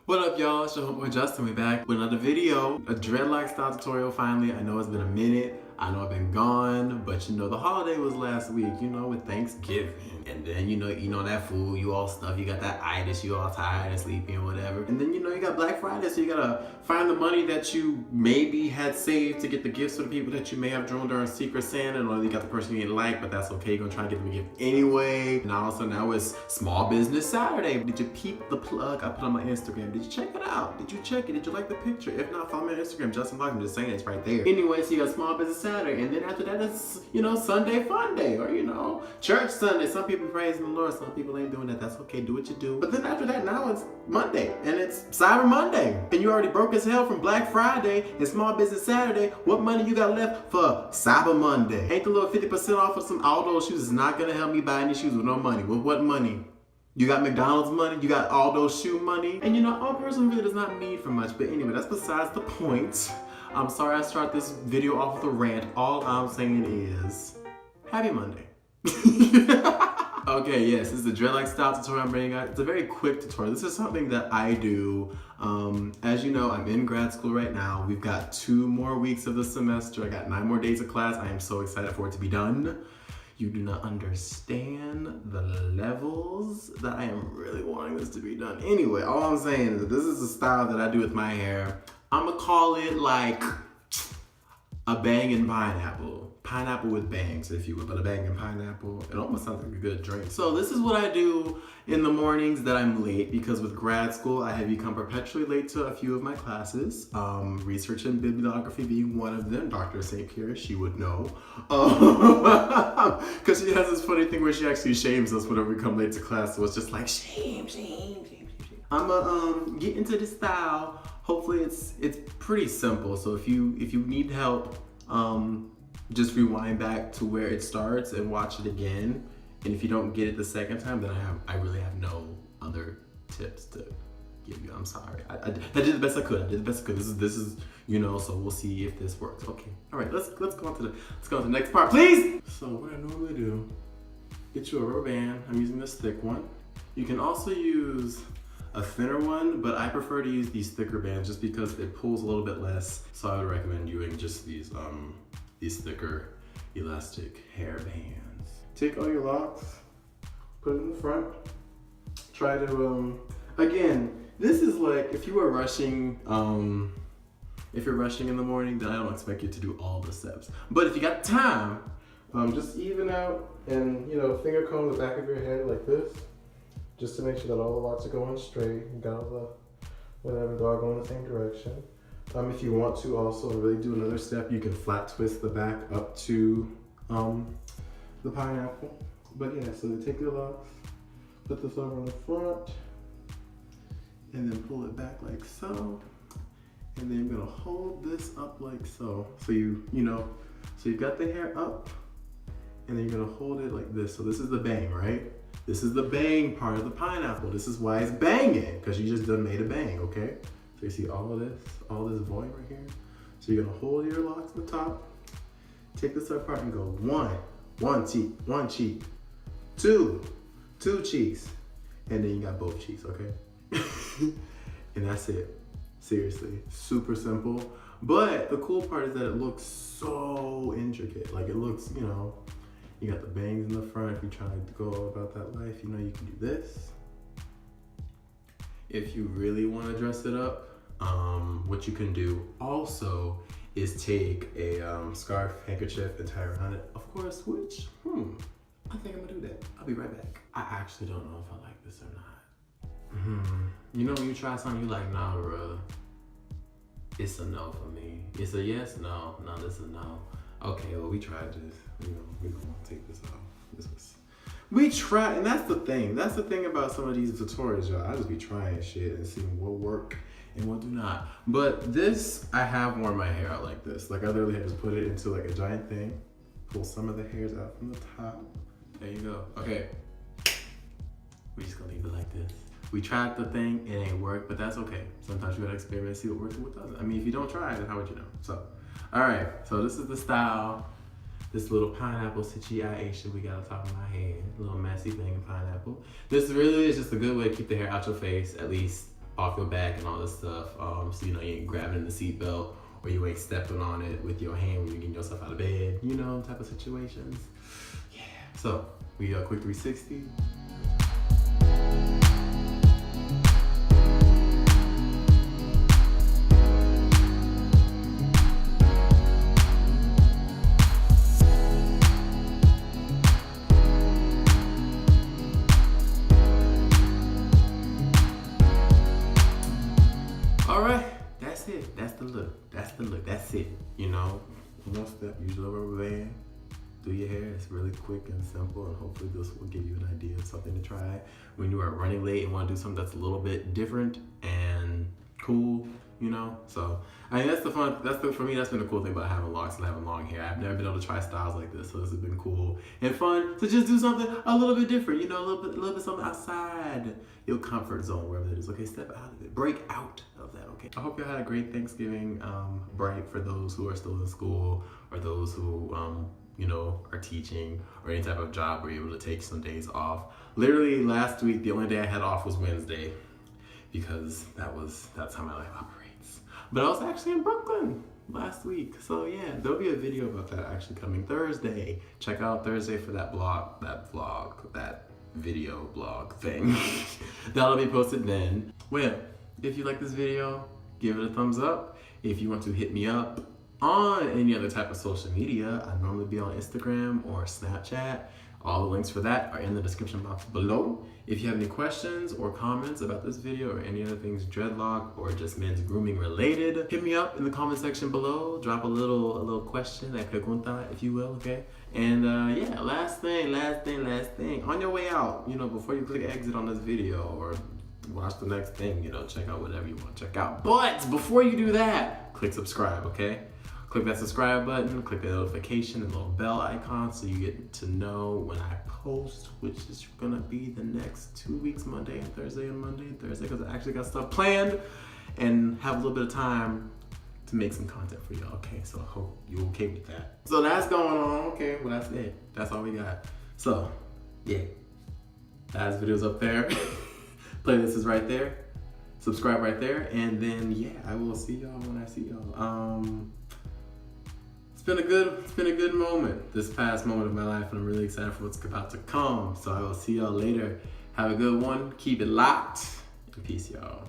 What up, y'all? It's your homeboy Justin. We back with another video, a dreadlock style tutorial finally. I know it's been a minute. I know I've been gone, but you know, the holiday was last week, you know, with Thanksgiving. And then, you know, eating all that food, you all stuff, you got that itis, you all tired and sleepy and whatever. And then, you know, you got Black Friday, so you gotta find the money that you maybe had saved to get the gifts for the people that you may have drawn during Secret Santa, or you got the person you didn't like, but that's okay, you're gonna try and get them a gift anyway. And also now it's Small Business Saturday. Did you peep the plug I put on my Instagram? Did you check it out? Did you check it? Did you like the picture? If not, follow me on Instagram, Justin Locs. I'm just saying it's right there. Anyway, so you got Small Business Saturday, and then after that it's, you know, Sunday Fun Day, or you know, Church Sunday. Some people praising the Lord, some people ain't doing that. That's okay, do what you do. But then after that, now it's Monday, and it's Cyber Monday. And you already broke as hell from Black Friday and Small Business Saturday. What money you got left for Cyber Monday? Ain't the little 50% off of some Aldo shoes is not gonna help me buy any shoes with no money. With what money? You got McDonald's money, you got all those shoe money. And you know, our person really does not need for much, but anyway, that's besides the point. I'm sorry I start this video off with a rant. All I'm saying is, happy Monday. Okay, yes, this is the dreadlock style tutorial I'm bringing out. It's a very quick tutorial. This is something that I do. As you know, I'm in grad school right now. We've got 2 more weeks of the semester. I got 9 more days of class. I am so excited for it to be done. You do not understand the levels that I am really wanting this to be done. Anyway, all I'm saying is that this is the style that I do with my hair. I'ma call it like a bangin' pineapple. Pineapple with bangs, if you will, but a bangin' pineapple. It almost sounds like a good drink. So this is what I do in the mornings that I'm late, because with grad school, I have become perpetually late to a few of my classes. Research and bibliography being one of them. Dr. St. Pierre, she would know. Because she has this funny thing where she actually shames us whenever we come late to class. So it's just like, shame. I'ma get into this style. Hopefully it's pretty simple. So if you need help, just rewind back to where it starts and watch it again. And if you don't get it the second time, then I really have no other tips to give you. I'm sorry. I did the best I could. This is you know. So we'll see if this works. Okay. All right. Let's go on to the next part, please. So what I normally do, get you a rubber band. I'm using this thick one. You can also use a thinner one, but I prefer to use these thicker bands just because it pulls a little bit less. So I would recommend using just these thicker elastic hair bands. Take all your locks, put it in the front. Try to, again, this is like, if you are rushing, if you're rushing in the morning, then I don't expect you to do all the steps. But if you got time, just even out and, you know, finger comb the back of your head like this, just to make sure that all the locks are going straight. You got all the, whatever, they're all going in the same direction. If you want to also really do another step, you can flat twist the back up to the pineapple. But yeah, so take your locks, put this over in the front, and then pull it back like so. And then you're gonna hold this up like so. So so you've got the hair up, and then you're gonna hold it like this. So this is the bang, right? This is the bang part of the pineapple. This is why it's banging, because you just done made a bang, okay? So you see all this volume right here. So you're gonna hold your locks on the top, take this apart and go one cheek, two cheeks, and then you got both cheeks, okay? And that's it. Seriously, super simple. But the cool part is that it looks so intricate. Like it looks, you know, you got the bangs in the front. If you're trying to go about that life, you know, you can do this. If you really want to dress it up, what you can do also is take a scarf, handkerchief, and tie around it. Of course, which, I think I'm gonna do that. I'll be right back. I actually don't know if I like this or not. You know when you try something, you like, nah, bruh, it's a no for me. It's a yes, no, this is a no. Okay, well, we tried this. You know, we're gonna take this off. We try, and that's the thing. That's the thing about some of these tutorials, y'all. I just be trying shit and seeing what work and what do not. But this, I have worn my hair out like this. Like I literally had just put it into like a giant thing, pull some of the hairs out from the top. There you go. Okay, we just gonna leave it like this. We tried the thing, it ain't work, but that's okay. Sometimes you gotta experiment and see what works and what doesn't. I mean, if you don't try it, then how would you know? So, all right, so this is the style. This little pineapple situation we got on top of my head. A little messy thing in pineapple. This really is just a good way to keep the hair out your face, at least off your back and all this stuff. So you know, you ain't grabbing the seatbelt or you ain't stepping on it with your hand when you're getting yourself out of bed, you know, type of situations. Yeah, so we quick 360. All right, that's it. That's the look. That's the look. That's it. You know, one step, use a rubber band, do your hair. It's really quick and simple, and hopefully this will give you an idea of something to try when you are running late and want to do something that's a little bit different and cool, you know? So, I mean, that's the fun, for me, that's been the cool thing about having locks and having long hair. I've never been able to try styles like this, so this has been cool and fun to just do something a little bit different, you know, a little bit something outside your comfort zone, wherever it is. Okay, step out of it, break out of that, okay? I hope you had a great Thanksgiving break for those who are still in school or those who, you know, are teaching or any type of job where you're able to take some days off. Literally last week, the only day I had off was Wednesday because that's how my life operates. But I was actually in Brooklyn last week. So yeah, there'll be a video about that actually coming Thursday. Check out Thursday for that video blog thing. That'll be posted then. Well, if you like this video, give it a thumbs up. If you want to hit me up on any other type of social media, I normally be on Instagram or Snapchat. All the links for that are in the description box below. If you have any questions or comments about this video or any other things dreadlock or just men's grooming related, hit me up in the comment section below. Drop a little question, a pregunta, if you will, okay? And yeah, last thing. On your way out, you know, before you click exit on this video or watch the next thing, you know, check out whatever you want to check out. But before you do that, click subscribe, okay? Click that subscribe button, click the notification and little bell icon so you get to know when I post, which is gonna be the next 2 weeks, Monday and Thursday, because I actually got stuff planned and have a little bit of time to make some content for y'all, okay? So I hope you're okay with that. So that's going on, okay, well that's it. That's all we got. So, yeah, last video's up there. Playlist is right there. Subscribe right there, and then yeah, I will see y'all when I see y'all. It's been a good moment, this past moment of my life, and I'm really excited for what's about to come. So I will see y'all later. Have a good one. Keep it locked. And peace, y'all.